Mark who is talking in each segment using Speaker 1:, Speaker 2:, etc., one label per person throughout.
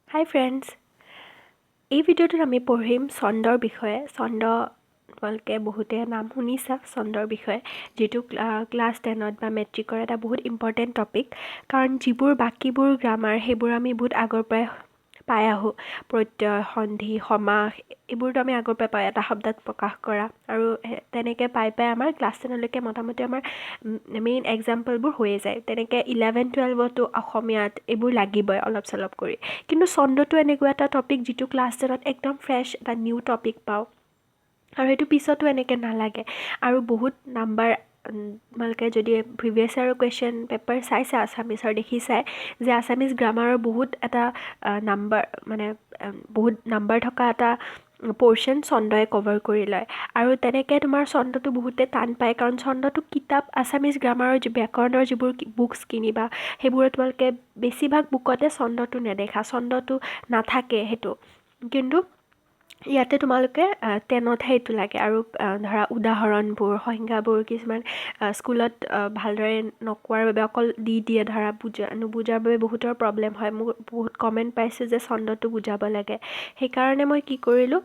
Speaker 1: হাই friends, এই ভিডিঅ'টোত আমি পঢ়িম ছন্দৰ বিষয়ে। ছন্দ তোমালোকে বহুতে নাম শুনিছা ছন্দৰ বিষয়ে, যিটো ক্লাছ 10ত বা মেট্ৰিকৰ এটা বহুত ইম্পৰ্টেণ্ট টপিক। কাৰণ যিবোৰ বাকীবোৰ গ্ৰামাৰ সেইবোৰ আমি বহুত আগৰ পৰাই পাই আহোঁ। প্ৰত্যয়, সন্ধি, সমাস এইবোৰতো আমি আগৰ পৰাই পাই এটা শব্দত প্ৰকাশ কৰা, আৰু তেনেকৈ পাই আমাৰ ক্লাছ 10লৈকে মোটামুটি আমাৰ মেইন এক্সাম্পলবোৰ হৈয়ে যায়। তেনেকৈ 11-12তো অসমীয়াত এইবোৰ লাগিবই অলপ চলপ কৰি। কিন্তু ছন্দটো এনেকুৱা এটা টপিক যিটো ক্লাছ 10ত একদম ফ্ৰেছ এটা নিউ টপিক পাওঁ, আৰু সেইটো পিছতো এনেকৈ নালাগে। আৰু বহুত নাম্বাৰ তোমালোকে যদি প্ৰিভিয়াছ ইয়াৰৰ কুৱেশ্যন পেপাৰ চাইছে আছামিছৰ, দেখিছাই যে আছামিছ গ্ৰামাৰৰ বহুত এটা বহুত নাম্বাৰ থকা এটা পৰ্শ্যন ছন্দই কভাৰ কৰি লয়। আৰু তেনেকৈ তোমাৰ ছন্দটো বহুতে টান পায়, কাৰণ ছন্দটো কিতাপ আছামিছ গ্ৰামাৰৰ ব্যাকৰণৰ যিবোৰ বুকছ কিনিবা সেইবোৰত তোমালোকে বেছিভাগ বুকতে ছন্দটো নেদেখা, ছন্দটো নাথাকে সেইটো। কিন্তু ইয়াতে তোমালোকে 10তহে এইটো লাগে। আৰু ধৰা উদাহৰণবোৰ, সংজ্ঞাবোৰ কিছুমান স্কুলত ভালদৰে নকোৱাৰ বাবে অকল দি দিয়ে, ধৰা নুবুজাৰ বাবে বহুতৰ প্ৰব্লেম হয়। মোক বহুত কমেণ্ট পাইছোঁ যে ছন্দটো বুজাব লাগে। সেইকাৰণে মই কি কৰিলোঁ,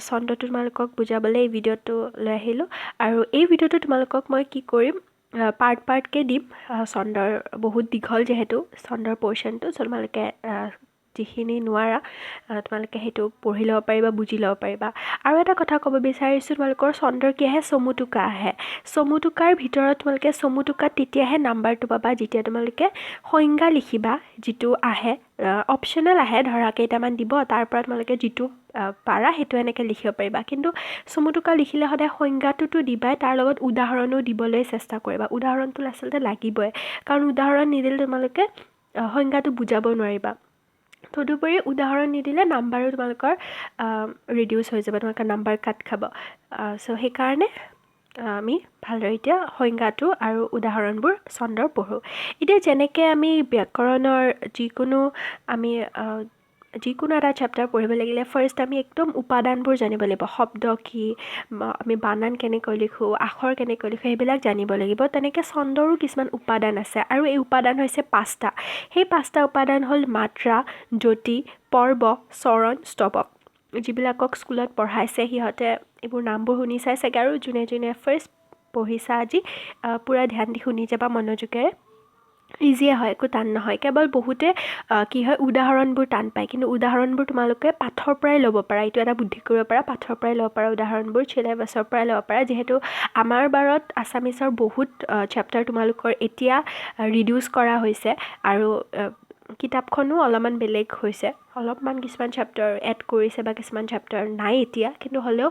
Speaker 1: ছন্দটো তোমালোকক বুজাবলৈ এই ভিডিঅ'টো লৈ আহিলোঁ। আৰু এই ভিডিঅ'টো তোমালোকক মই কি কৰিম, পাৰ্টকৈ দিম। ছন্দৰ বহুত দীঘল যিহেতু ছন্দৰ পৰ্শ্যনটো, তোমালোকে যিখিনি নোৱাৰা তোমালোকে সেইটো পঢ়ি ল'ব পাৰিবা, বুজি ল'ব পাৰিবা। আৰু এটা কথা ক'ব বিচাৰিছোঁ, তোমালোকৰ ছন্দৰ কি আহে, চমু টোকা আহে। চমু টোকাৰ ভিতৰত তোমালোকে চমু টোকাত তেতিয়াহে নাম্বাৰটো পাবা যেতিয়া তোমালোকে সংজ্ঞা লিখিবা, যিটো আহে অপশ্যনেল আহে, ধৰা কেইটামান দিব, তাৰ পৰা তোমালোকে যিটো পাৰা সেইটো এনেকৈ লিখিব পাৰিবা। কিন্তু চমু টোকা লিখিলে সদায় সংজ্ঞাটোতো দিবাই, তাৰ লগত উদাহৰণো দিবলৈ চেষ্টা কৰিবা। উদাহৰণটো আচলতে লাগিবই, কাৰণ উদাহৰণ নিদিলে তোমালোকে সংজ্ঞাটো বুজাব নোৱাৰিবা। তদুপৰি উদাহৰণ নিদিলে নাম্বাৰো তোমালোকৰ ৰিডিউচ হৈ যাব, তোমালোকৰ নাম্বাৰ কাট খাব। চ' সেইকাৰণে আমি ভালদৰে এতিয়া সংজ্ঞাটো আৰু উদাহৰণবোৰ ছন্দৰ পঢ়োঁ। এতিয়া যেনেকৈ আমি ব্যাকৰণৰ যিকোনো এটা চেপ্টাৰ পঢ়িব লাগিলে ফাৰ্ষ্ট আমি একদম উপাদানবোৰ জানিব লাগিব। শব্দ কি, আমি বানান কেনেকৈ লিখোঁ, আখৰ কেনেকৈ লিখোঁ, সেইবিলাক জানিব লাগিব। তেনেকৈ ছন্দৰো কিছুমান উপাদান আছে, আৰু এই উপাদান হৈছে 5টা। সেই 5টা উপাদান হ'ল মাত্ৰা, যতি, পৰ্ব, চৰণ, স্তৱক। যিবিলাকক স্কুলত পঢ়াইছে সিহঁতে এইবোৰ নামবোৰ শুনি চাই চাগে, আৰু যোনে যোনে ফাৰ্ষ্ট পঢ়িছা আজি পূৰা ধ্যান দি শুনি যাবা মনোযোগেৰে। ইজিয়ে হয়, একো টান নহয়। কেৱল বহুতে কি হয়, উদাহৰণবোৰ টান পায়, কিন্তু উদাহৰণবোৰ তোমালোকে পাঠৰ পৰাই ল'ব পাৰা। এইটো এটা বুদ্ধি কৰিব পাৰা, পাঠৰ পৰাই ল'ব পাৰা উদাহৰণবোৰ, চিলেবাছৰ পৰাই ল'ব পাৰা। যিহেতু আমাৰ বাৰত আছামিছৰ বহুত চেপ্টাৰ তোমালোকৰ এতিয়া ৰিডিউচ কৰা হৈছে, আৰু কিতাপখনো অলপমান বেলেগ হৈছে। অলপমান কিছুমান চেপ্টাৰ এড কৰিছে বা কিছুমান চেপ্টাৰ নাই এতিয়া, কিন্তু হ'লেও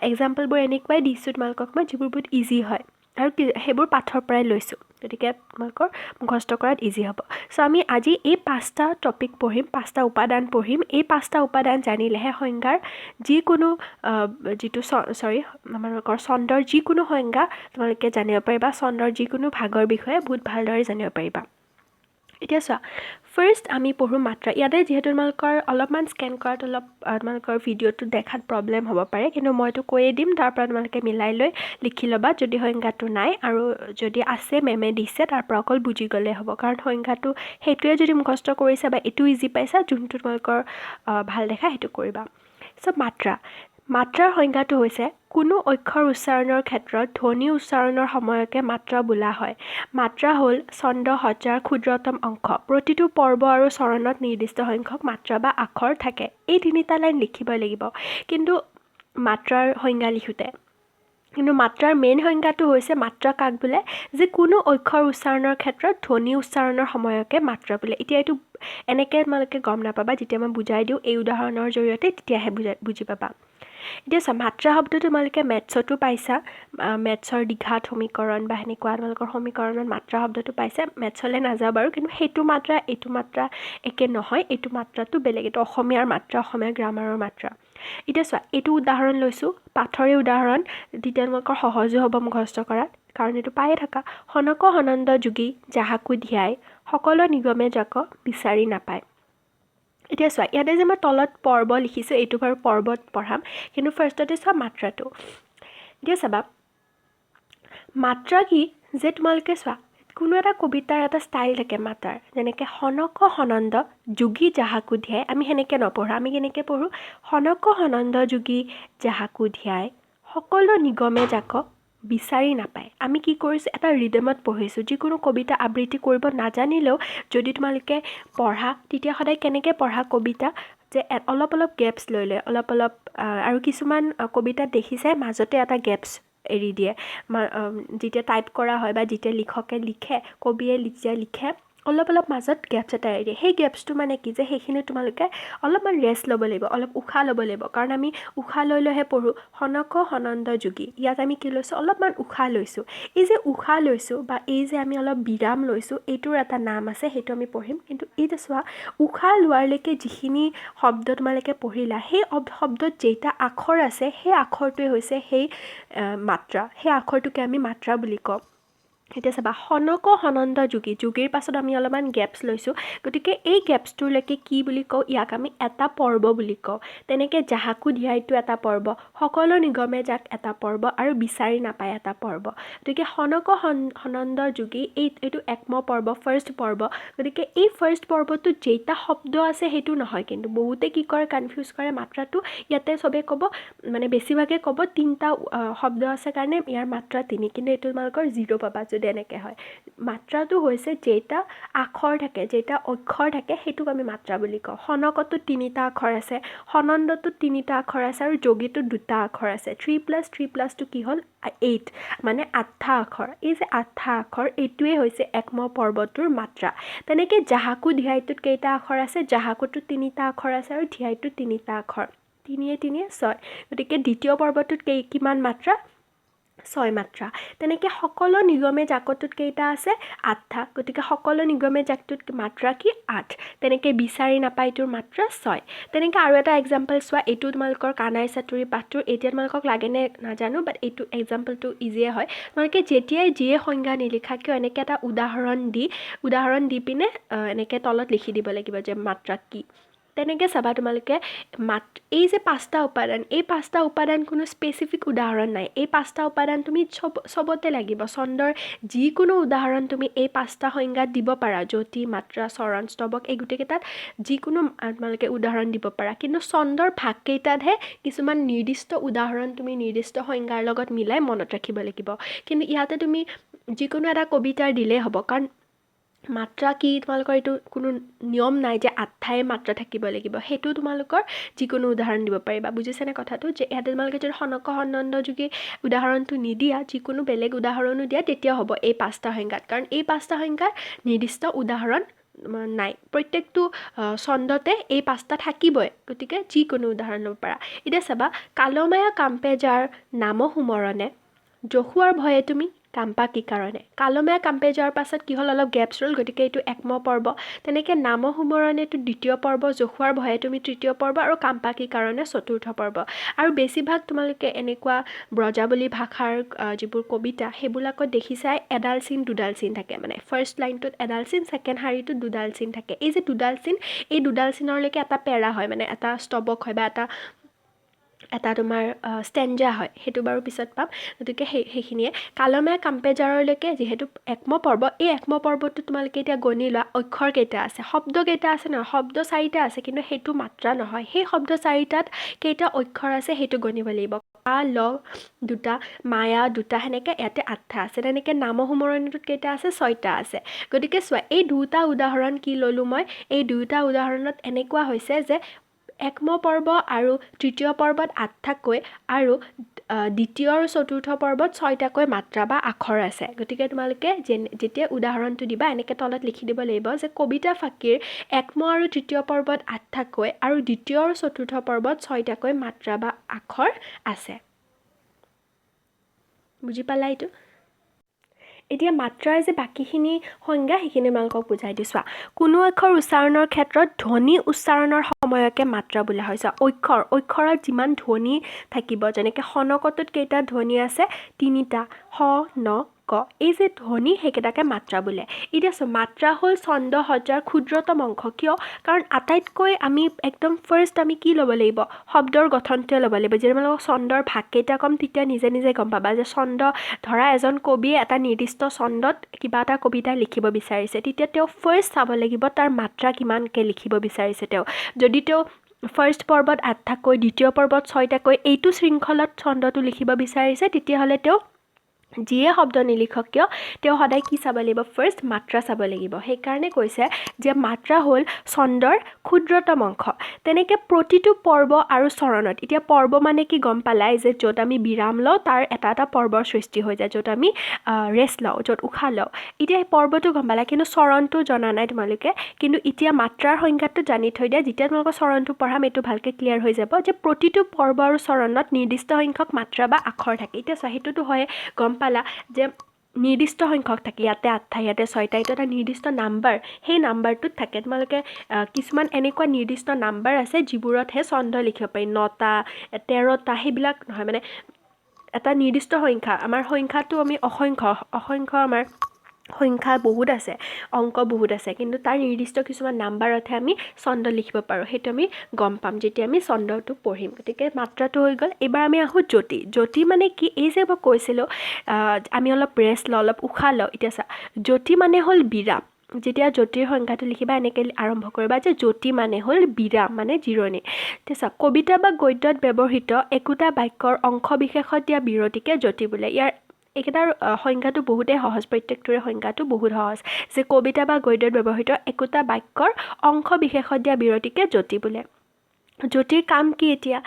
Speaker 1: এক্সাম্পলবোৰ এনেকুৱাই দিছোঁ তোমালোকক মই, যিবোৰ বহুত ইজি হয়, আৰু সেইবোৰ পাঠৰ পৰাই লৈছোঁ। গতিকে তোমালোকৰ মুখস্থ কৰাত ইজি হ'ব। চ' আমি আজি এই 5টা টপিক পঢ়িম, 5টা উপাদান পঢ়িম। এই 5টা উপাদান জানিলেহে সংজ্ঞাৰ যিকোনো আমালোকৰ ছন্দৰ যিকোনো সংজ্ঞা তোমালোকে জানিব পাৰিবা, ছন্দৰ যিকোনো ভাগৰ বিষয়ে বহুত ভালদৰে জানিব পাৰিবা। এতিয়া চোৱা, ফাৰ্ষ্ট আমি পঢ়োঁ মাত্ৰা। ইয়াতে যিহেতু তোমালোকৰ অলপমান স্কেন কৰাত তোমালোকৰ ভিডিঅ'টো দেখাত প্ৰব্লেম হ'ব পাৰে, কিন্তু মইতো কৈয়ে দিম, তাৰ পৰা তোমালোকে মিলাই লৈ লিখি ল'বা যদি সংজ্ঞাটো নাই, আৰু যদি আছে মেমে দিছে তাৰ পৰা অকল বুজি গ'লে হ'ব। কাৰণ সংজ্ঞাটো সেইটোৱে যদি মুখস্থ কৰিছা বা এইটো ইজি পাইছা, যোনটো তোমালোকৰ ভাল দেখা সেইটো কৰিবা। চ' মাত্ৰাৰ সংজ্ঞাটো হৈছে কোনো অক্ষৰ উচ্চাৰণৰ ক্ষেত্ৰত ধ্বনি উচ্চাৰণৰ সময়কে মাত্ৰা বোলা হয়। মাত্ৰা হ'ল ছন্দ সজ্জাৰ ক্ষুদ্ৰতম অংশ। প্ৰতিটো পৰ্ব আৰু চৰণত নিৰ্দিষ্ট সংখ্যক মাত্ৰা বা আখৰ থাকে। এই 3টা লাইন লিখিব লাগিব কিন্তু মাত্ৰাৰ সংজ্ঞা লিখোঁতে। কিন্তু মাত্ৰাৰ মেইন সংজ্ঞাটো হৈছে মাত্ৰা কাক বোলে, যে কোনো অক্ষৰ উচ্চাৰণৰ ক্ষেত্ৰত ধ্বনি উচ্চাৰণৰ সময়কে মাত্ৰা বোলে। এতিয়া এইটো এনেকৈ তোমালোকে গম নাপাবা, যেতিয়া মই বুজাই দিওঁ এই উদাহৰণৰ জৰিয়তে তেতিয়াহে বুজি পাবা। এতিয়া চোৱা, মাত্ৰা শব্দটো তোমালোকে মেথছতো পাইছা, মেথছৰ দ্বিঘাত সমীকৰণ বা সেনেকুৱা তোমালোকৰ সমীকৰণত মাত্ৰা শব্দটো পাইছা। মেথছলৈ নাযাওঁ বাৰু, কিন্তু সেইটো মাত্ৰা এইটো মাত্ৰা একে নহয়, এইটো মাত্ৰাটো বেলেগ, এইটো অসমীয়াৰ মাত্ৰা, অসমীয়া গ্ৰামাৰৰ মাত্ৰা। এতিয়া চোৱা, এইটো উদাহৰণ লৈছোঁ, পাঠৰে উদাহৰণ, তেতিয়া তোমালোকৰ সহজো হ'ব মুখস্থ কৰাত, কাৰণ এইটো পায়ে থাকা। সনক সনন্দ যোগী যাহাকো ধ্যায়, সকলো নিগমে যাক বিচাৰি নাপায়। এতিয়া চোৱা, ইয়াতে যে মই তলত পৰ্ব লিখিছোঁ, এইটো বাৰু পৰ্বত পঢ়াম, কিন্তু ফাৰ্ষ্টতে চোৱা মাত্ৰাটো। এতিয়া চাবা, মাত্ৰা কি, যে তোমালোকে চোৱা কোনো এটা কবিতাৰ এটা ষ্টাইল থাকে মাতাৰ, যেনেকৈ সনক সনন্দ যোগী যাহাকো ধ্যায়, আমি সেনেকৈ নপঢ়োঁ, আমি কেনেকৈ পঢ়োঁ, সনক সনন্দ যোগী যাহাকো ধ্যায় সকলো নিগমে যাক বিচাৰি নাপায়। আমি কি কৰিছোঁ, এটা ৰিডমত পঢ়িছোঁ। যিকোনো কবিতা আবৃত্তি কৰিব নাজানিলেও যদি তোমালোকে পঢ়া, তেতিয়া সদায় কেনেকৈ পঢ়া কবিতা, যে অলপ অলপ গেপছ লৈ লয়, অলপ অলপ আৰু কিছুমান কবিতাত দেখিছে মাজতে এটা গেপছ এৰি দিয়ে, যেতিয়া টাইপ কৰা হয় বা যেতিয়া লিখকে লিখে, কবিয়ে যেতিয়া লিখে, অলপ অলপ মাজত গেপছ এটা এৰি দিয়ে। সেই গেপছটো মানে কি, যে সেইখিনি তোমালোকে অলপমান ৰেষ্ট ল'ব লাগিব, অলপ উশাহ ল'ব লাগিব, কাৰণ আমি উশাহ লৈ লৈহে পঢ়োঁ। সনক সনন্দ যোগী, ইয়াত আমি কি লৈছোঁ, অলপমান উশাহ লৈছোঁ। এই যে উশাহ লৈছোঁ বা এই যে আমি অলপ বিৰাম লৈছোঁ, এইটোৰ এটা নাম আছে, সেইটো আমি পঢ়িম। কিন্তু এইটো চোৱা, উশাহ লোৱাৰলৈকে যিখিনি শব্দ তোমালোকে পঢ়িলা, সেই শব্দত যেইটা আখৰ আছে, সেই আখৰটোৱে হৈছে সেই মাত্ৰা, সেই আখৰটোকে আমি মাত্ৰা বুলি কওঁ। এতিয়া চাবা, সনক সনন্দ যোগী, যোগীৰ পাছত আমি অলপমান গেপছ লৈছোঁ, গতিকে এই গেপছটোলৈকে কি বুলি কওঁ, ইয়াক আমি এটা পৰ্ব বুলি কওঁ। তেনেকৈ যাহাকো ধ্যায়টো এটা পৰ্ব, সকলো নিগমে যাক এটা পৰ্ব, আৰু বিচাৰি নাপায় এটা পৰ্ব। গতিকে সনক সনন্দ যোগী এইটো একম পৰ্ব, ফাৰ্ষ্ট পৰ্ব। গতিকে এই ফাৰ্ষ্ট পৰ্বটোত যেইটা শব্দ আছে সেইটো নহয়, কিন্তু বহুতে কি কৰে, কনফিউজ কৰে মাত্ৰাটো। ইয়াতে চবেই ক'ব, মানে বেছিভাগে ক'ব 3টা শব্দ আছে কাৰণে ইয়াৰ মাত্ৰা 3, কিন্তু এইটো তোমালোকৰ 0 পাবা যদি এনেকৈ হয়। মাত্ৰাটো হৈছে যেইটা আখৰ থাকে, যেইটা অক্ষৰ থাকে, সেইটোক আমি মাত্ৰা বুলি কওঁ। সনকতো 3টা আখৰ আছে, সনন্দটোত 3টা আখৰ আছে, আৰু যোগীটোত 2টা আখৰ আছে। 3+3+2 কি হ'ল, 8, মানে 8টা আখৰ। এই যে 8টা আখৰ, এইটোৱে হৈছে একম পৰ্বটোৰ মাত্ৰা। তেনেকৈ যাহাকো ধ্যায়টোত কেইটা আখৰ আছে, যাহাকোটোত 3টা আখৰ আছে, আৰু ধ্যায়টোত 3টা আখৰ, 3 3 6। গতিকে দ্বিতীয় পৰ্বটোত কিমান মাত্ৰা, 6 মাত্ৰা। তেনেকৈ সকলো নিগমে জাকটোত কেইটা আছে, 8টা। গতিকে সকলো নিগমে জাকটোত মাত্ৰা কি, 8। তেনেকৈ বিচাৰি নাপায়টোৰ মাত্ৰা 6। তেনেকৈ আৰু এটা এক্সাম্পল চোৱা, এইটো তোমালোকৰ কানাই চাতুৰি পাঠটোৰ, এতিয়া তোমালোকক লাগেনে নাজানো, বাট এইটো এক্সাম্পলটো ইজিয়ে হয়। তোমালোকে যেতিয়াই যিয়ে সংজ্ঞা নিলিখা কিয়, এনেকৈ এটা উদাহৰণ দি পিনে এনেকৈ তলত লিখি দিব লাগিব যে মাত্ৰা কি। তেনেকৈ চাবা তোমালোকে, এই যে 5টা উপাদান, এই 5টা উপাদান কোনো স্পেচিফিক উদাহৰণ নাই। এই 5টা উপাদান তুমি চবতে লাগিব। ছন্দৰ যিকোনো উদাহৰণ তুমি এই 5টা সংজ্ঞাত দিব পাৰা, জ্যোতি, মাত্ৰা, চৰণ, স্তৱক, এই গোটেইকেইটাত যিকোনো তোমালোকে উদাহৰণ দিব পাৰা। কিন্তু ছন্দৰ ভাগকেইটাতহে কিছুমান নিৰ্দিষ্ট উদাহৰণ তুমি নিৰ্দিষ্ট সংজ্ঞাৰ লগত মিলাই মনত ৰাখিব লাগিব। কিন্তু ইয়াতে তুমি যিকোনো এটা কবিতাৰ দিলেই হ'ব, কাৰণ মাত্ৰা কি তোমালোকৰ এইটো কোনো নিয়ম নাই যে 8টাই মাত্ৰা থাকিব লাগিব। সেইটো তোমালোকৰ যিকোনো উদাহৰণ দিব পাৰিবা। বুজিছেনে কথাটো, যে ইয়াতে তোমালোকে যদি সনক সনন্দ যোগী উদাহৰণটো নিদিয়া, যিকোনো বেলেগ উদাহৰণো দিয়া, তেতিয়া হ'ব এই 5টা সংজ্ঞাত, কাৰণ এই 5টা সংজ্ঞাৰ নিৰ্দিষ্ট উদাহৰণ নাই। প্ৰত্যেকটো ছন্দতে এই 5টা থাকিবই, গতিকে যিকোনো উদাহৰণ ল'ব পাৰা। এতিয়া চাবা, কালমায়া কাম্পে যাৰ নাম সুমৰণে, জহুৱাৰ ভয়ে তুমি কাম্পা কি কাৰণে। কালমায়া কাম্পে যোৱাৰ পাছত কি হ'ল, অলপ গেপছ ৰ'ল, গতিকে এইটো একম পৰ্ব। তেনেকৈ নাম সুমৰণেটো 2য় পৰ্ব, জহুৱাৰ ভয়ে তুমি 3য় পৰ্ব, আৰু কাম্পা কি কাৰণে 4ৰ্থ পৰ্ব। আৰু বেছিভাগ তোমালোকে এনেকুৱা ব্ৰজাৱলী ভাষাৰ যিবোৰ কবিতা, সেইবিলাকত দেখিছাই এডাল চিন দুডাল চিন থাকে, মানে ফাৰ্ষ্ট লাইনটোত এডাল চিন, ছেকেণ্ড শাৰীটোত দুডাল চিন থাকে। এই যে দুডাল চিন, এই দুডাল চিনৰলৈকে এটা পেৰা হয়, মানে এটা স্তৱক হয়, বা এটা তোমাৰ ষ্টেঞ্জা হয়। সেইটো বাৰু পিছত পাম। গতিকে সেইখিনিয়ে কালমায়া কাম্পেজাৰলৈকে যিহেতু একম পৰ্ব, এই একম পৰ্বটো তোমালোকে এতিয়া গণি লোৱা, অক্ষৰ কেইটা আছে, শব্দ কেইটা আছে নহয়, শব্দ 4টা আছে, কিন্তু সেইটো মাত্ৰা নহয়। সেই শব্দ 4টাত কেইটা অক্ষৰ আছে সেইটো গণিব লাগিব। কা, ল 2টা, মায়া 2টা, সেনেকৈ ইয়াতে 8টা আছে। তেনেকৈ নাম সুমৰণিটোত কেইটা আছে, 6টা আছে। গতিকে চোৱা, এই 2টা উদাহৰণ কি ল'লোঁ মই, এই 2টা উদাহৰণত এনেকুৱা হৈছে যে একম পৰ্ব আৰু 3য় পৰ্বত 8টাকৈ, আৰু 2য় আৰু 4ৰ্থ পৰ্বত 6টাকৈ মাত্ৰা বা আখৰ আছে। গতিকে তোমালোকে যেতিয়া উদাহৰণটো দিবা, এনেকৈ তলত লিখি দিব লাগিব যে কবিতা ফাকীৰ একম আৰু 3য় পৰ্বত 8টাকৈ, আৰু 2য় আৰু 4ৰ্থ পৰ্বত 6টাকৈ মাত্ৰা বা আখৰ আছে। বুজি পালা এইটো? এতিয়া মাত্ৰাৰ যে বাকীখিনি সংজ্ঞা, সেইখিনি তোমালোকক বুজাই দিছোঁ। কোনো অক্ষৰ উচ্চাৰণৰ ক্ষেত্ৰত ধ্বনি উচ্চাৰণৰ সময়কে মাত্ৰা বোলা হয়। অক্ষৰত যিমান ধ্বনি থাকিব, যেনেকৈ সনকটোত কেইটা ধ্বনি আছে, 3টা, স, ন, বাক্য এই যে ধ্বনি সেইকেইটাকে মাত্ৰা বোলে এতিয়া মাত্ৰা হ'ল ছন্দ সজ্জাৰ ক্ষুদ্ৰতম অংশ কিয় কাৰণ আটাইতকৈ আমি একদম ফাৰ্ষ্ট আমি কি ল'ব লাগিব শব্দৰ গঠনটোৱে ল'ব লাগিব যেতিয়া তোমালোকক ছন্দৰ ভাগকেইটা ক'ম তেতিয়া নিজে নিজে গম পাবা যে ছন্দ ধৰা এজন কবিয়ে এটা নিৰ্দিষ্ট ছন্দত কিবা এটা কবিতা লিখিব বিচাৰিছে তেতিয়া তেওঁ ফাৰ্ষ্ট চাব লাগিব তাৰ মাত্ৰা কিমানকৈ লিখিব বিচাৰিছে তেওঁ যদি তেওঁ ফাৰ্ষ্ট পৰ্বত 8টাকৈ দ্বিতীয় পৰ্বত 6টাকৈ এইটো শৃংখলত ছন্দটো লিখিব বিচাৰিছে তেতিয়াহ'লে তেওঁ যিয়ে শব্দ নিলিখক কিয় তেওঁ সদায় কি চাব লাগিব ফাৰ্ষ্ট মাত্ৰা চাব লাগিব সেইকাৰণে কৈছে যে মাত্ৰা হ'ল ছন্দৰ ক্ষুদ্ৰতম অংশ তেনেকৈ প্ৰতিটো পৰ্ব আৰু চৰণত এতিয়া পৰ্ব মানে কি গম পালাই যে য'ত আমি বিৰাম লওঁ তাৰ এটা এটা পৰ্বৰ সৃষ্টি হৈ যায় য'ত আমি ৰেষ্ট লওঁ য'ত উশাহ লওঁ এতিয়া এই পৰ্বটো গম পালা কিন্তু চৰণটো জনা নাই তোমালোকে কিন্তু এতিয়া মাত্ৰাৰ সংজ্ঞাটো জানি থৈ দিয়া যেতিয়া তোমালোকৰ চৰণটো পঢ়াম এইটো ভালকৈ ক্লিয়াৰ হৈ যাব যে প্ৰতিটো পৰ্ব আৰু চৰণত নিৰ্দিষ্ট সংখ্যক মাত্ৰা বা আখৰ থাকে এতিয়া সেইটোতো হয় গম পালা যে নিৰ্দিষ্ট সংখ্যক থাকে ইয়াতে 8টা ইয়াতে 6টা এইটো এটা নিৰ্দিষ্ট নাম্বাৰ সেই নাম্বাৰটোত থাকে তোমালোকে কিছুমান এনেকুৱা নিৰ্দিষ্ট নাম্বাৰ আছে যিবোৰতহে ছন্দ লিখিব পাৰি 9টা 13টা সেইবিলাক নহয় মানে এটা নিৰ্দিষ্ট সংখ্যা আমাৰ সংখ্যাটো আমি অসংখ্য আমাৰ সংখ্যা বহুত আছে অংক বহুত আছে কিন্তু তাৰ নিৰ্দিষ্ট কিছুমান নাম্বাৰতহে আমি ছন্দ লিখিব পাৰোঁ সেইটো আমি গম পাম যেতিয়া আমি ছন্দটো পঢ়িম গতিকে মাত্ৰাটো হৈ গ'ল এইবাৰ আমি আহোঁ জ্যোতি মানে কি এই যে মই কৈছিলোঁ আমি অলপ ৰেষ্ট লওঁ অলপ উশাহ লওঁ এতিয়া জ্যোতি মানে হ'ল বিৰাম যেতিয়া জ্যোতিৰ সংখ্যাটো লিখিবা এনেকৈ আৰম্ভ কৰিবা যে জ্যোতি মানে হ'ল বিৰাম মানে জিৰণি এতিয়া কবিতা বা গদ্যত ব্যৱহৃত একোটা বাক্যৰ অংশ বিশেষত দিয়া বিৰতিকে জ্যোতি বোলে ইয়াৰ এইকেইটাৰ সংজ্ঞাটো বহুতেই সহজ প্ৰত্যেকটোৰে সংজ্ঞাটো বহুত সহজ যে কবিতা বা গদ্যত ব্যৱহৃত একোটা বাক্যৰ অংশ বিশেষত দিয়া বিৰতিকে জ্যোতি বোলে জ্যোতিৰ কাম কি এতিয়া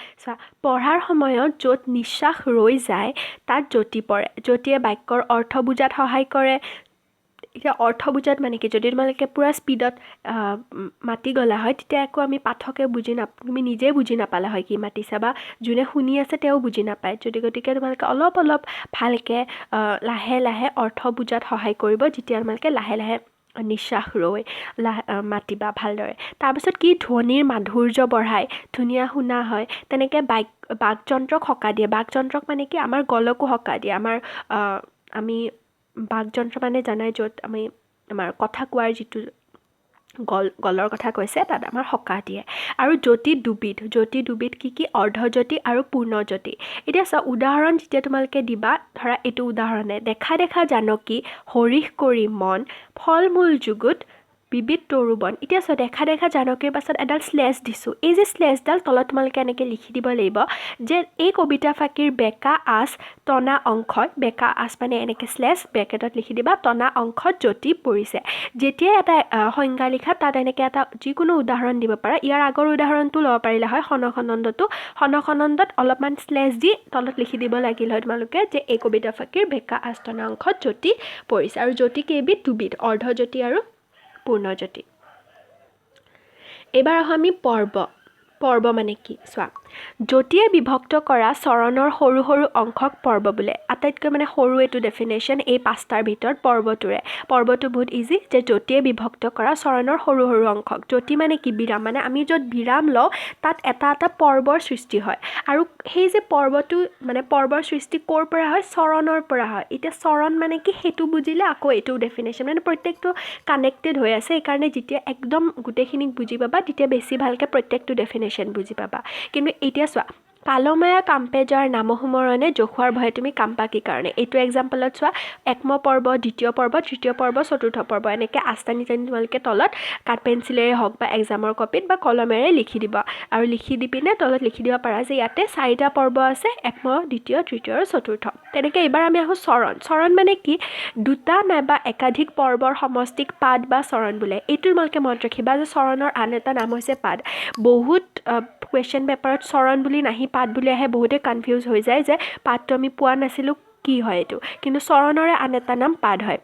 Speaker 1: পঢ়াৰ সময়ত য'ত নিশ্বাস ৰৈ যায় তাত জ্যোতি পৰে জ্যোতিয়ে বাক্যৰ অৰ্থ বুজাত সহায় কৰে এতিয়া অৰ্থ বুজাত মানে কি যদি তোমালোকে পূৰা স্পীডত মাতি গ'লা হয় তেতিয়া একো আমি পাঠকে তুমি নিজে বুজি নাপালা হয় কি মাতিছা বা যোনে শুনি আছে তেওঁ বুজি নাপায় গতিকে তোমালোকে অলপ ভালকৈ লাহে লাহে অৰ্থ বুজাত সহায় কৰিব যেতিয়া তোমালোকে লাহে লাহে নিশ্বাস ৰৈ মাতিবা ভালদৰে তাৰপিছত কি ধ্বনিৰ মাধুৰ্য বঢ়ায় ধুনীয়া শুনা হয় তেনেকৈ বাকযন্ত্ৰক সকাহ দিয়ে বাকযন্ত্ৰক মানে কি আমাৰ গলকো সকাহ দিয়ে আমি বাকযন্ত্ৰ মানে জানাই য'ত আমি আমাৰ কথা কোৱাৰ যিটো গলৰ কথা কৈছে তাত আমাৰ সকাহ দিয়ে আৰু জ্যোতি দুবিধ কি অৰ্ধজ্যোতি আৰু পূৰ্ণজ্যোতি এতিয়া উদাহৰণ যেতিয়া তোমালোকে দিবা ধৰা এইটো উদাহৰণে দেখা জানকী হৰিশ কৰি মন ফল মূল যুগুত বিবিধ তৰুবন এতিয়া দেখা জানকীৰ পাছত এডাল স্লেছ দিছোঁ এই যে স্লেছডাল তলত তোমালোকে এনেকৈ লিখি দিব লাগিব যে এই কবিতা ফাঁকিৰ বেকা আঁচ টনা অংশত বেকা আঁচ মানে এনেকৈ স্লেছ ব্ৰেকেটত লিখি দিবা টনা অংশত জ্যোতি পৰিছে যেতিয়াই এটা সংজ্ঞা লিখা তাত এনেকৈ এটা যিকোনো উদাহৰণ দিব পাৰা ইয়াৰ আগৰ উদাহৰণটো ল'ব পাৰিলা হয় সনখনন্দত অলপমান স্লেছ দি তলত লিখি দিব লাগিল হয় তোমালোকে যে এই কবিতা ফাঁকিৰ বেকা আঁচ টনা অংশত জ্যোতি পৰিছে আৰু জ্যোতি দুবিধ অৰ্ধজ্যোতি আৰু পূৰ্ণজ্যোতি এইবাৰ আমি পৰ্ব মানে কি জ্যোতিয়ে বিভক্ত কৰা চৰণৰ সৰু অংশক পৰ্ব বোলে আটাইতকৈ মানে সৰু এইটো ডেফিনেশ্যন এই 5টাৰ ভিতৰত পৰ্বটো বহুত ইজি যে জ্যোতিয়ে বিভক্ত কৰা চৰণৰ সৰু অংশক জ্যোতি মানে কি বিৰাম মানে আমি য'ত বিৰাম লওঁ তাত এটা পৰ্বৰ সৃষ্টি হয় আৰু সেই যে পৰ্বটো মানে পৰ্বৰ সৃষ্টি ক'ৰ পৰা হয় চৰণৰ পৰা হয় এতিয়া চৰণ মানে কি সেইটো বুজিলে আকৌ এইটো ডেফিনেশ্যন মানে প্ৰত্যেকটো কানেক্টেড হৈ আছে সেইকাৰণে যেতিয়া একদম গোটেইখিনিক বুজি পাবা তেতিয়া বেছি ভালকৈ প্ৰত্যেকটো ডেফিনেশ্যন বুজি পাবা কিন্তু এতিয়া কালমায়া কাম্পে যাৰ নামসুমৰণে জখুৱাৰ ভয়ে তুমি কাম্পা কি কাৰণে এইটো এক্সাম্পলত একম পৰ্ব দ্বিতীয় পৰ্ব তৃতীয় পৰ্ব চতুৰ্থ পৰ্ব এনেকৈ আস্তানি তোমালোকে তলত কাঠ পেঞ্চিলেৰে হওক বা এক্সামৰ কপিত বা কলমেৰে লিখি দিবা আৰু লিখি দি পিনে তলত লিখি দিব পাৰা যে ইয়াতে 4টা পৰ্ব আছে একম দ্বিতীয় তৃতীয় আৰু চতুৰ্থ তেনেকৈ এইবাৰ আমি আহোঁ চৰণ মানে কি দুটা নাইবা একাধিক পৰ্বৰ সমষ্টিক পাদ বা চৰণ বোলে এইটো তোমালোকে মনত ৰাখিবা যে চৰণৰ আন এটা নাম হৈছে পাদ বহুত কুৱেশ্যন পেপাৰত চৰণ বুলি নাহি পাদ বুলি আহে বহুতে কনফিউজ হৈ যায় যে পাদটো আমি পোৱা নাছিলোঁ কি হয় এইটো কিন্তু চৰণৰে আন এটা নাম পাদ হয়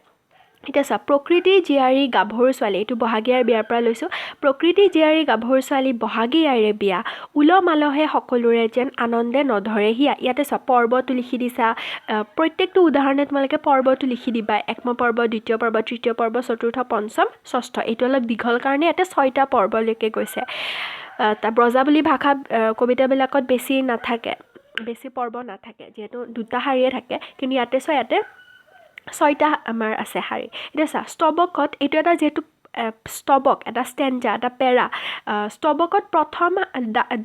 Speaker 1: এতিয়া প্ৰকৃতি জীয়াৰী গাভৰু ছোৱালী এইটো বহাগীয়াৰ বিয়াৰ পৰা লৈছোঁ প্ৰকৃতি জীয়াৰী গাভৰু ছোৱালী বহাগীয়াৰে বিয়া উলহ-মালহে সকলোৰে যেন আনন্দে নধৰে হিয়া ইয়াতে পৰ্বটো লিখি দিছা প্ৰত্যেকটো উদাহৰণে তোমালোকে পৰ্বটো লিখি দিবা একম পৰ্ব দ্বিতীয় পৰ্ব তৃতীয় পৰ্ব চতুৰ্থ পঞ্চম ষষ্ঠ এইটো অলপ দীঘল কাৰণে ইয়াতে 6টা পৰ্বলৈকে গৈছে ব্ৰজাৱলী ভাষা কবিতাবিলাকত বেছি পৰ্ব নাথাকে যিহেতু দুটা শাৰীয়ে থাকে কিন্তু ইয়াতে ছয়টা আমাৰ আছে শাৰী এতিয়া চা স্তবকত এইটো এটা যিহেতু স্তবক এটা ষ্টেঞ্জা এটা পেৰা স্তবকত প্ৰথম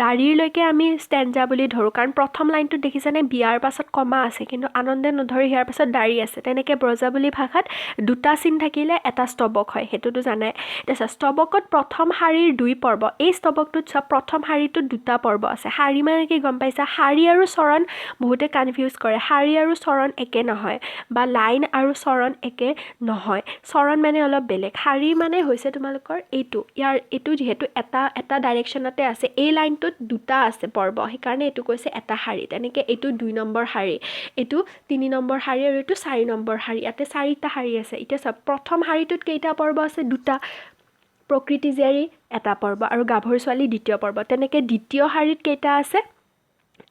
Speaker 1: দাঢ়িলৈকে আমি ষ্টেঞ্জা বুলি ধৰোঁ কাৰণ প্ৰথম লাইনটোত দেখিছেনে বিয়াৰ পাছত কমা আছে কিন্তু আনন্দে নধৰি ইয়াৰ পাছত দাঢ়ি আছে তেনেকৈ ব্ৰজাৱলী ভাষাত দুটা চিন থাকিলে এটা স্তবক হয় সেইটোতো জানাই এতিয়া স্তবকত প্ৰথম শাৰীৰ 2 পৰ্ব এই স্তবকটোত চব প্ৰথম শাৰীটোত দুটা পৰ্ব আছে শাৰী মানে কি গম পাইছা শাৰী আৰু চৰণ বহুতে কনফিউজ কৰে শাৰী আৰু চৰণ একে নহয় বা লাইন আৰু চৰণ একে নহয় চৰণ মানে অলপ বেলেগ শাৰী মানে হৈছে তোমালোকৰ এইটো যিহেতু এটা ডাইৰেকশ্যনতে আছে এই লাইনটোত দুটা আছে পৰ্ব সেইকাৰণে এইটো কৈছে এটা শাৰী তেনেকৈ এইটো 2 নম্বৰ শাৰী এইটো 3 নম্বৰ শাৰী আৰু এইটো 4 নম্বৰ শাৰী ইয়াতে 4টা শাৰী আছে এতিয়া চব প্ৰথম শাৰীটোত কেইটা পৰ্ব আছে দুটা প্ৰকৃতি জীয়াৰী এটা পৰ্ব আৰু গাভৰু ছোৱালী দ্বিতীয় পৰ্ব তেনেকৈ দ্বিতীয় শাৰীত কেইটা আছে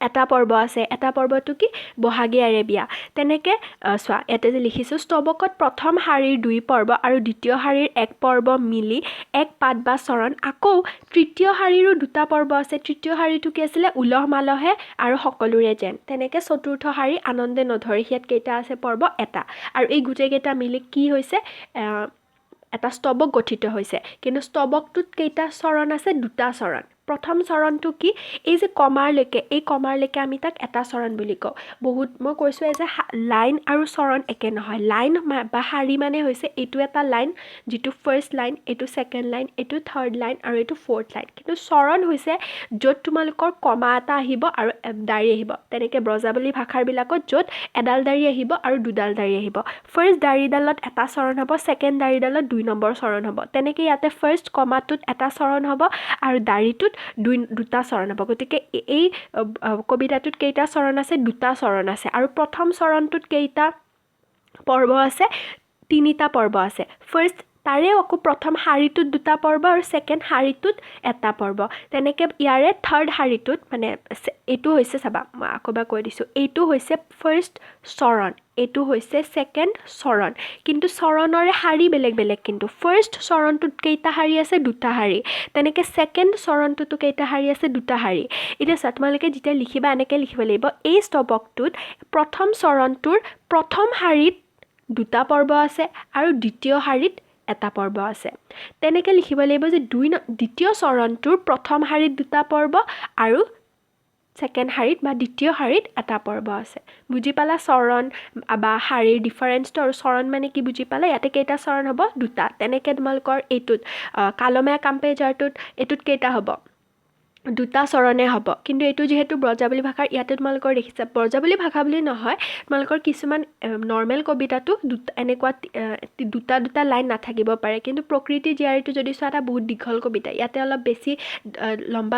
Speaker 1: এটা পৰ্ব আছে এটা পৰ্বটো কি বহাগী আৰে বিয়া তেনেকৈ চোৱা ইয়াতে যে লিখিছোঁ স্তবকত প্ৰথম শাৰীৰ 2 পৰ্ব আৰু দ্বিতীয় শাৰীৰ 1 পৰ্ব মিলি এক পাত বা চৰণ আকৌ তৃতীয় শাৰীৰো 2টা পৰ্ব আছে তৃতীয় শাৰীটো কি আছিলে উলহ মালহে আৰু সকলোৰে যেন তেনেকৈ চতুৰ্থ শাৰী আনন্দে নধৰি ইয়াত কেইটা আছে পৰ্ব এটা আৰু এই গোটেইকেইটা মিলি কি হৈছে এটা স্তবক গঠিত হৈছে কিন্তু স্তবকটোত কেইটা চৰণ আছে দুটা চৰণ প্ৰথম চৰণটো কি এই যে কমাৰলৈকে আমি তাক এটা চৰণ বুলি কওঁ মই কৈছোঁ যে লাইন আৰু চৰণ একে নহয় লাইন বা শাৰী মানে হৈছে এইটো এটা লাইন যিটো ফাৰ্ষ্ট লাইন এইটো ছেকেণ্ড লাইন এইটো থাৰ্ড লাইন আৰু এইটো ফ'ৰ্থ লাইন কিন্তু চৰণ হৈছে য'ত তোমালোকৰ কমা এটা আহিব আৰু দাঢ়ি আহিব তেনেকৈ ব্ৰজাৱলী ভাষাৰবিলাকত য'ত এডাল দাঢ়ি আহিব আৰু দুডাল দাঢ়ি আহিব ফাৰ্ষ্ট দাঢ়িডালত এটা চৰণ হ'ব ছেকেণ্ড দাঢ়িডালত 2 নম্বৰ চৰণ হ'ব তেনেকৈ ইয়াতে ফাৰ্ষ্ট কমাটোত এটা চৰণ হ'ব আৰু দাঢ়িটোত দুটা চৰণ হ'ব গতিকে এই কবিতাটোত কেইটা চৰণ আছে দুটা চৰণ আছে আৰু প্ৰথম চৰণটোত কেইটা পৰ্ব আছে 3টা পৰ্ব আছে ফাৰ্ষ্ট তাৰে আকৌ প্ৰথম শাৰীটোত 2টা পৰ্ব আৰু ছেকেণ্ড শাৰীটোত এটা পৰ্ব তেনেকৈ ইয়াৰে থাৰ্ড শাৰীটোত মানে এইটো হৈছে চাবা মই আকৌ এবাৰ কৈ দিছোঁ এইটো হৈছে ফাৰ্ষ্ট চৰণ এইটো হৈছে ছেকেণ্ড চৰণ কিন্তু চৰণৰে শাৰী বেলেগ বেলেগ কিন্তু ফাৰ্ষ্ট চৰণটোত কেইটা শাৰী আছে দুটা শাৰী তেনেকৈ ছেকেণ্ড চৰণটোতো কেইটা শাৰী আছে দুটা শাৰী এতিয়া চোৱা তোমালোকে যেতিয়া লিখিবা এনেকৈ লিখিব লাগিব এই স্তবকটোত প্ৰথম চৰণটোৰ প্ৰথম শাৰীত 2টা পৰ্ব আছে আৰু দ্বিতীয় শাৰীত এটা পৰ্ব আছে তেনেকৈ লিখিব লাগিব যে দ্বিতীয় চৰণটোৰ প্ৰথম শাৰীত 2টা পৰ্ব আৰু ছেকেণ্ড শাৰীত বা দ্বিতীয় শাৰীত এটা পৰ্ব আছে বুজি পালা চৰণ বা শাৰীৰ ডিফাৰেঞ্চটো আৰু চৰণ মানে কি বুজি পালা ইয়াতে কেইটা চৰণ হ'ব দুটা তেনেকৈ তোমালোকৰ এইটোত কালমে কাম্পেজাৰটোত এইটোত কেইটা হ'ব দুটা চৰণে হ'ব কিন্তু এইটো যিহেতু ব্ৰজাৱলী ভাষাৰ ইয়াতে তোমালোকৰ দেখিছা ব্ৰজাৱলী ভাষা বুলি নহয় তোমালোকৰ কিছুমান নৰ্মেল কবিতাটো এনেকুৱা দুটা লাইন নাথাকিব পাৰে কিন্তু প্ৰকৃতি জীয়াৰীটো যদি চোৱা এটা বহুত দীঘল কবিতা ইয়াতে অলপ বেছি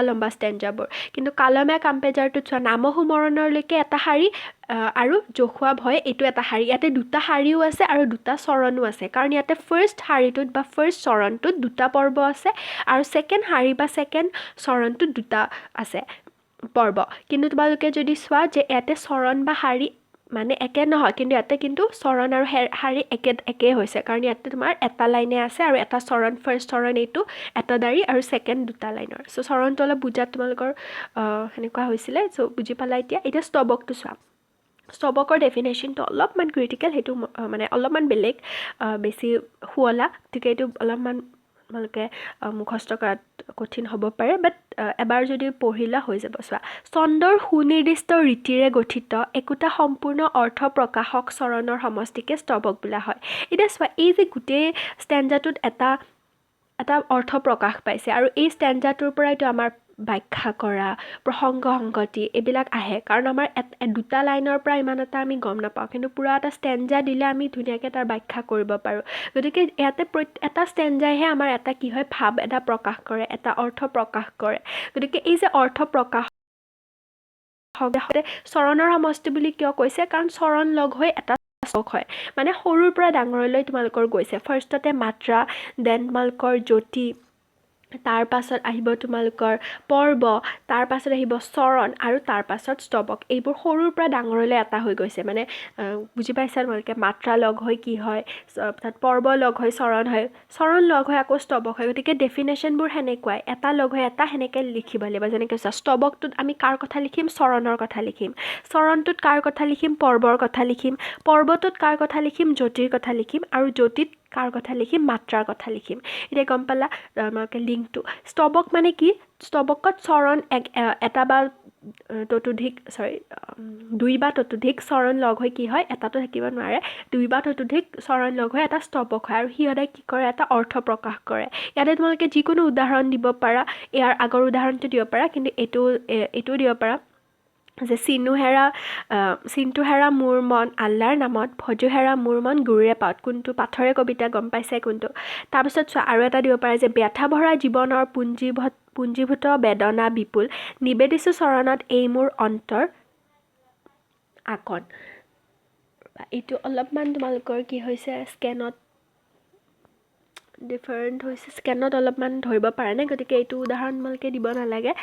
Speaker 1: লম্বা ষ্টেঞ্জাবোৰ কিন্তু কালমে কাম্পেজাৰটোত চোৱা নামসুমৰণলৈকে এটা শাৰী আৰু জখুৱা ভয় এইটো এটা শাৰী ইয়াতে দুটা শাৰীও আছে আৰু দুটা চৰণো আছে কাৰণ ইয়াতে ফাৰ্ষ্ট শাৰীটোত বা ফাৰ্ষ্ট চৰণটোত 2টা পৰ্ব আছে আৰু ছেকেণ্ড শাৰী বা ছেকেণ্ড চৰণটোত 2টা আছে পৰ্ব কিন্তু তোমালোকে যদি চোৱা যে ইয়াতে চৰণ বা শাৰী মানে একে নহয় কিন্তু ইয়াতে কিন্তু চৰণ আৰু শাৰী একে হৈছে কাৰণ ইয়াতে তোমাৰ এটা লাইনে আছে আৰু এটা চৰণ ফাৰ্ষ্ট চৰণ এইটো এটা দাঢ়ি আৰু ছেকেণ্ড 2টা লাইনৰ চ' চৰণটো অলপ বুজাত তোমালোকৰ সেনেকুৱা হৈছিলে চ' বুজি পালা এতিয়া স্তবকটো চোৱা স্তবকৰ ডেফিনেশ্যনটো অলপমান ক্ৰিটিকেল সেইটো মানে অলপমান বেলেগ বেছি শুৱলা গতিকে এইটো অলপমান তোমালোকে মুখস্থ কৰাত কঠিন হ'ব পাৰে বাট এবাৰ যদি পঢ়িলা হৈ যাব চোৱা ছন্দৰ সুনিৰ্দিষ্ট ৰীতিৰে গঠিত একোটা সম্পূৰ্ণ অৰ্থ প্ৰকাশক চৰণৰ সমষ্টিকে স্তবক বোলা হয় এতিয়া চোৱা এই যে গোটেই ষ্টেঞ্জাটোত এটা অৰ্থ প্ৰকাশ পাইছে আৰু এই ষ্টেঞ্জাটোৰ পৰাইতো আমাৰ ব্যাখ্যা কৰা প্ৰসংগ সংগতি এইবিলাক আহে কাৰণ আমাৰ দুটা লাইনৰ পৰা ইমান এটা আমি গম নাপাওঁ কিন্তু পুৰা এটা ষ্টেঞ্জা দিলে আমি ধুনীয়াকৈ তাৰ ব্যাখ্যা কৰিব পাৰোঁ গতিকে ইয়াতে এটা ষ্টেঞ্জাইহে আমাৰ এটা কি হয় ভাৱ এটা প্ৰকাশ কৰে এটা অৰ্থ প্ৰকাশ কৰে গতিকে এই যে অৰ্থ প্ৰকাশ চৰণৰ সমষ্টি বুলি কিয় কৈছে কাৰণ চৰণ লগ হৈ এটা স্তবক হয় মানে সৰুৰ পৰা ডাঙৰলৈ তোমালোকৰ গৈছে ফাৰ্ষ্টতে মাত্ৰা দেন তোমালোকৰ জ্যোতি তাৰ পাছত আহিব তোমালোকৰ পৰ্ব, তাৰ পাছত আহিব চৰণ আৰু তাৰ পাছত স্তৱক। এইবোৰ সৰুৰ পৰা ডাঙৰলৈ এটা হৈ গৈছে, মানে বুজি পাইছা তোমালোকে? মাত্ৰা লগ হৈ কি হয়, তাত পৰ্ব লগ হৈ চৰণ হয়, চৰণ লগ হৈ আকৌ স্তৱক হয়। গতিকে ডেফিনেশ্যনবোৰ সেনেকুৱাই, এটা লগ হৈ এটা সেনেকৈ লিখিব লাগিব। যেনেকৈ চোৱা, স্তৱকটোত আমি কাৰ কথা লিখিম? চৰণৰ কথা লিখিম। চৰণটোত কাৰ কথা লিখিম? পৰ্বৰ কথা লিখিম। পৰ্বটোত কাৰ কথা লিখিম? জ্যোতিৰ কথা লিখিম। আৰু জ্যোতিত কাৰ কথা লিখিম? মাত্ৰাৰ কথা লিখিম। এতিয়া গম পালা তোমালোকে লিংকটো? স্তৱক মানে কি? স্তৱকত চৰণ এটা বা ততোধিক দুই বা ততোধিক চৰণ লগ হৈ কি হয়? এটাতো থাকিব নোৱাৰে, দুই বা ততোধিক চৰণ লগ হৈ এটা স্তৱক হয়। আৰু সি সদায় কি কৰে? এটা অৰ্থ প্ৰকাশ কৰে। ইয়াতে তোমালোকে যিকোনো উদাহৰণ দিব পাৰা, ইয়াৰ আগৰ উদাহৰণটো দিব পাৰা, কিন্তু এইটোও দিব পাৰা যে চিন্তু হেৰা মোৰ মন আল্লাৰ নামত, ভজো হেৰা মোৰ মন গুৰুৰে পাত। কোনটো পাথৰে কবিতা, গম পাইছে কোনটো? তাৰপিছত চোৱা, আৰু এটা দিব পাৰে যে ব্যথা ভৰা জীৱনৰ পুঞ্জীভূত বেদনা বিপুল, নিবেদিছোঁ চৰণত এই মোৰ অন্তৰ আকন। এইটো অলপমান তোমালোকৰ কি হৈছে, স্কেনত ডিফাৰেণ্ট হৈছে, স্কেনত অলপমান ধৰিব পৰা নাই, গতিকে এইটো উদাহৰণ তোমালোকে দিব নালাগে।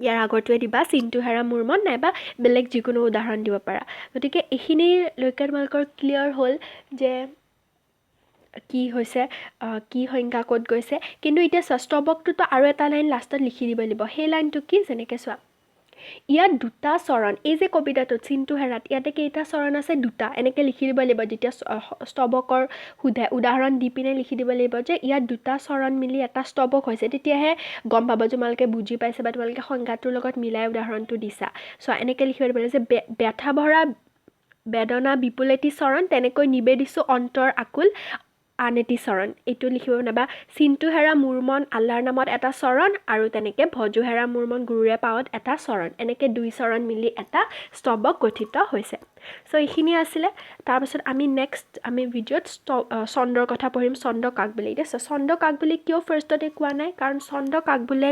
Speaker 1: ইয়াৰ আগৰটোৱে দিবা, চিন্তু হেৰা মোৰ মন, নাইবা বেলেগ যিকোনো উদাহৰণ দিব পাৰা। গতিকে এইখিনিলৈকে তোমালোকৰ ক্লিয়াৰ হ'ল যে কি হৈছে, কি সংজ্ঞা ক'ত গৈছে। কিন্তু এতিয়া চোৱা, স্তৱকটোতো আৰু এটা লাইন লাষ্টত লিখি দিব লাগিব। সেই লাইনটো কি? যেনেকৈ চোৱা, ইয়াত দুটা চৰণ, এই যে কবিতাটোত চিন্তু হেৰাত ইয়াতে কেইটা চৰণ আছে? দুটা। এনেকৈ লিখি দিব লাগিব। যেতিয়া স্তৱকৰ সোধে, উদাহৰণ দি পিনে লিখি দিব লাগিব যে ইয়াত দুটা চৰণ মিলি এটা স্তৱক হৈছে। তেতিয়াহে গম পাব যে তোমালোকে বুজি পাইছে বা তোমালোকে সংজ্ঞাটোৰ লগত মিলাই উদাহৰণটো দিছা। চ' এনেকৈ লিখিব দিব যে ব্যথা ভৰা বেদনা বিপুল এটি চৰণ, তেনেকৈ নিবেদিছোঁ অন্তৰ আকুল আন এটি চৰণ। এইটো লিখিব নাইবা চিন্তু হেৰা মোৰ মন আল্লাৰ নামত এটা চৰণ, আৰু তেনেকৈ ভজো হেৰা মোৰ মন গুৰুৰে পাৱত এটা চৰণ। এনেকৈ দুই চৰণ মিলি এটা স্তৱক গঠিত হৈছে। চ' এইখিনি আছিলে। তাৰপাছত আমি ভিডিঅ'ত চন্দ্ৰৰ কথা পঢ়িম, চন্দ্ৰ কাক বোলে। এতিয়া চন্দ্ৰ কাক বোলে কিয় ফাৰ্ষ্টতে কোৱা নাই? কাৰণ চন্দ্ৰ কাক বোলে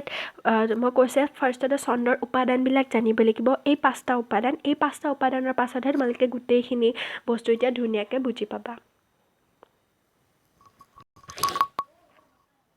Speaker 1: মই কৈছে ফাৰ্ষ্টতে চন্দ্ৰৰ উপাদানবিলাক জানিব লাগিব। এই 5টা উপাদান, এই 5টা উপাদানৰ পাছতহে তোমালোকে গোটেইখিনি বস্তু এতিয়া ধুনীয়াকৈ বুজি পাবা।